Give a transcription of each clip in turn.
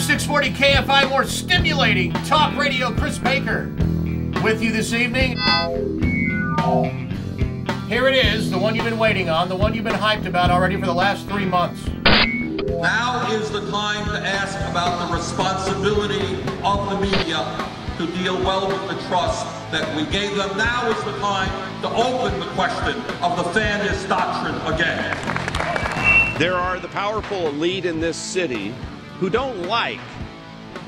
640 KFI, more stimulating talk radio. Chris Baker with you this evening. Here it is, the one you've been waiting on, the one you've been hyped about already for the last 3 months. Now is the time to ask about the responsibility of the media to deal well with the trust that we gave them. Now is the time to open the question of the fairness doctrine again. There are the powerful elite in this city who don't like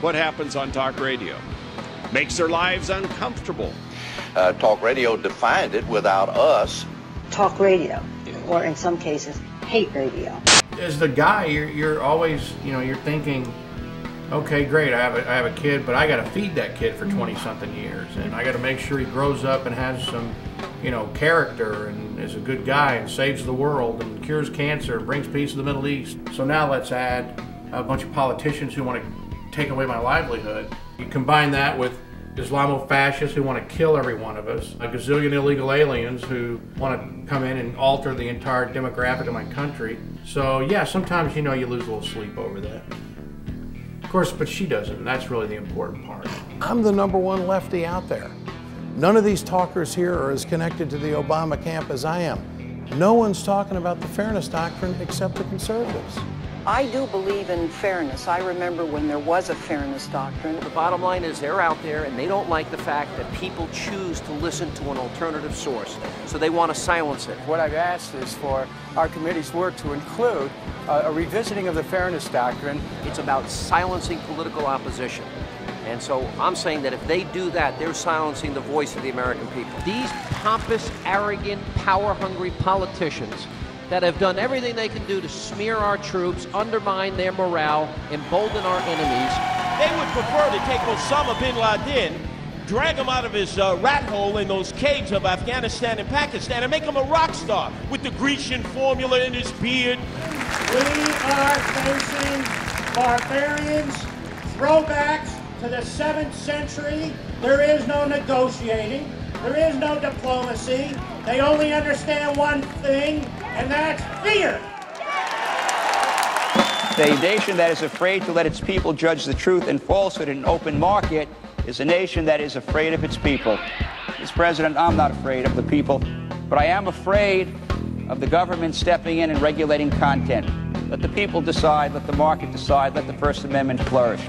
what happens on talk radio. Makes their lives uncomfortable. Talk radio defined it without us. Talk radio, or in some cases, hate radio. As the guy, you're always, you're thinking, okay, great, I have a kid, but I got to feed that kid for 20-something years, and I got to make sure he grows up and has some, character and is a good guy and saves the world and cures cancer and brings peace to the Middle East. So now let's add a bunch of politicians who want to take away my livelihood. You combine that with Islamo-fascists who want to kill every one of us, a gazillion illegal aliens who want to come in and alter the entire demographic of my country. So yeah, sometimes you lose a little sleep over that. Of course, but she doesn't, and that's really the important part. I'm the #1 lefty out there. None of these talkers here are as connected to the Obama camp as I am. No one's talking about the fairness doctrine except the conservatives. I do believe in fairness. I remember when there was a fairness doctrine. The bottom line is they're out there and they don't like the fact that people choose to listen to an alternative source. So they want to silence it. What I've asked is for our committee's work to include a revisiting of the fairness doctrine. It's about silencing political opposition. And so I'm saying that if they do that, they're silencing the voice of the American people. These pompous, arrogant, power-hungry politicians that have done everything they can do to smear our troops, undermine their morale, embolden our enemies. They would prefer to take Osama bin Laden, drag him out of his rat hole in those caves of Afghanistan and Pakistan, and make him a rock star with the Grecian formula in his beard. We are facing barbarians, throwbacks to the 7th century. There is no negotiating. There is no diplomacy. They only understand one thing, and that's fear. A nation that is afraid to let its people judge the truth and falsehood in an open market is a nation that is afraid of its people. Mr. President, I'm not afraid of the people, but I am afraid of the government stepping in and regulating content. Let the people decide, let the market decide, let the First Amendment flourish.